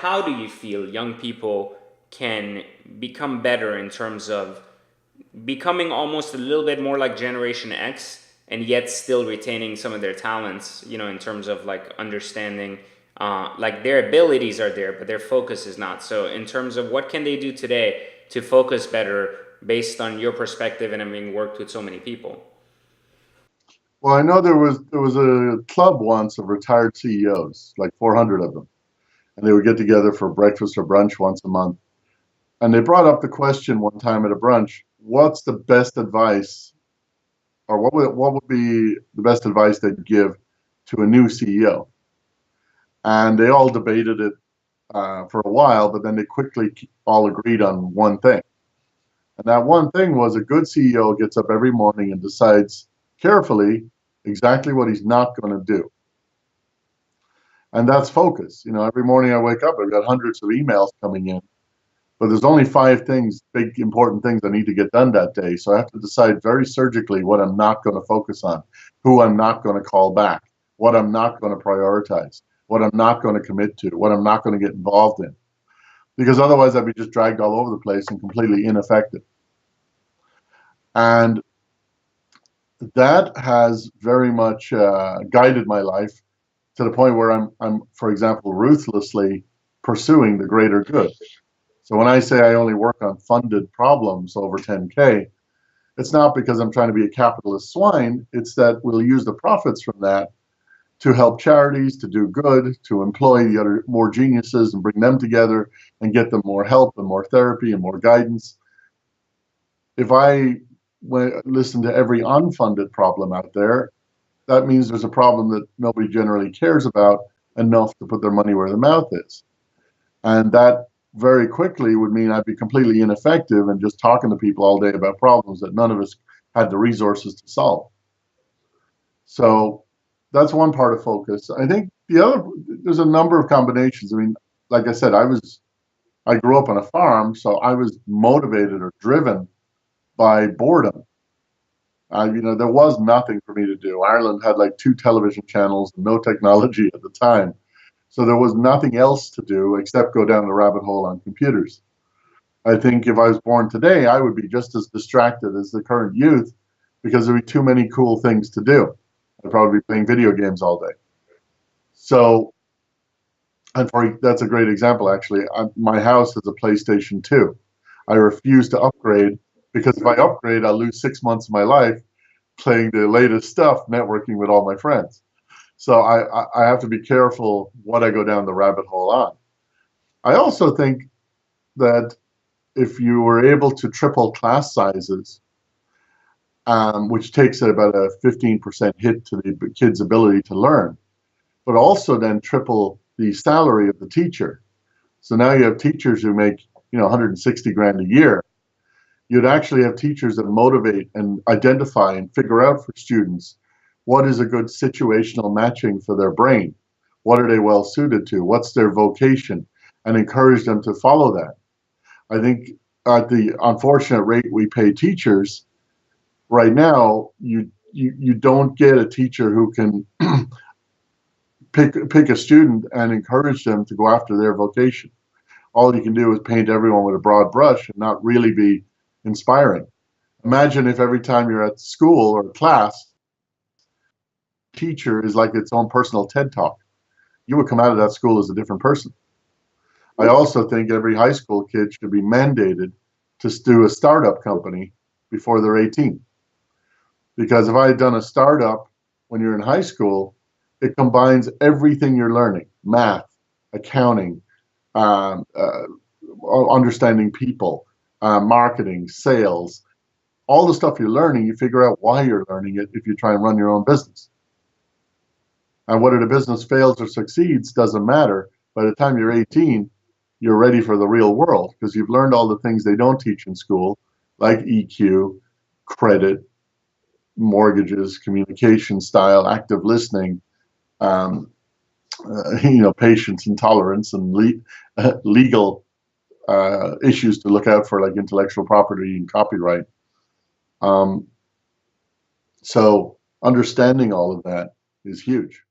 how do you feel young people can become better in terms of becoming almost a little bit more like Generation X and yet still retaining some of their talents, in terms of like understanding, like their abilities are there, but their focus is not. So, in terms of what can they do today to focus better based on your perspective and having worked with so many people? Well, I know there was a club once of retired CEOs, like 400 of them, and they would get together for breakfast or brunch once a month. And they brought up the question one time at a brunch, what's the best advice, or what would be the best advice they'd give to a new CEO? And they all debated it for a while, but then they quickly all agreed on one thing. And that one thing was a good CEO gets up every morning and decides carefully exactly what he's not going to do. And that's focus. Every morning I wake up, I've got hundreds of emails coming in, but there's only five things, big important things I need to get done that day. So I have to decide very surgically what I'm not going to focus on, who I'm not going to call back, what I'm not going to prioritize, what I'm not going to commit to, what I'm not going to get involved in. Because otherwise I'd be just dragged all over the place and completely ineffective. And that has very much guided my life to the point where for example, ruthlessly pursuing the greater good. So when I say I only work on funded problems over 10K, it's not because I'm trying to be a capitalist swine. It's that we'll use the profits from that to help charities, to do good, to employ the other more geniuses and bring them together and get them more help and more therapy and more guidance. If I listen to every unfunded problem out there, that means there's a problem that nobody generally cares about enough to put their money where their mouth is. And that very quickly would mean I'd be completely ineffective and just talking to people all day about problems that none of us had the resources to solve. So that's one part of focus. I think there's a number of combinations. I mean, like I said, I grew up on a farm, so I was motivated or driven by boredom. There was nothing for me to do. Ireland had like two television channels, no technology at the time. So there was nothing else to do except go down the rabbit hole on computers. I think if I was born today, I would be just as distracted as the current youth because there'd be too many cool things to do. I'd probably be playing video games all day. So, that's a great example, actually. My house is a PlayStation 2. I refuse to upgrade because if I upgrade, I'll lose 6 months of my life playing the latest stuff, networking with all my friends. So I have to be careful what I go down the rabbit hole on. I also think that if you were able to triple class sizes, which takes about a 15% hit to the kid's ability to learn, but also then triple the salary of the teacher. So now you have teachers who make 160 grand a year. You'd actually have teachers that motivate and identify and figure out for students what is a good situational matching for their brain. What are they well suited to? What's their vocation? And encourage them to follow that. I think at the unfortunate rate we pay teachers right now, you don't get a teacher who can pick a student and encourage them to go after their vocation. All you can do is paint everyone with a broad brush and not really be inspiring. Imagine if every time you're at school or class, teacher is like its own personal TED talk. You would come out of that school as a different person. I also think every high school kid should be mandated to do a startup company before they're 18. Because if I had done a startup when you're in high school, it combines everything you're learning: math, accounting, understanding people, marketing, sales, all the stuff you're learning. You figure out why you're learning it if you try and run your own business. And whether the business fails or succeeds doesn't matter. By the time you're 18, you're ready for the real world because you've learned all the things they don't teach in school, like EQ, credit, mortgages, communication style, active listening, patience and tolerance, and legal issues to look out for, like intellectual property and copyright. So understanding all of that is huge.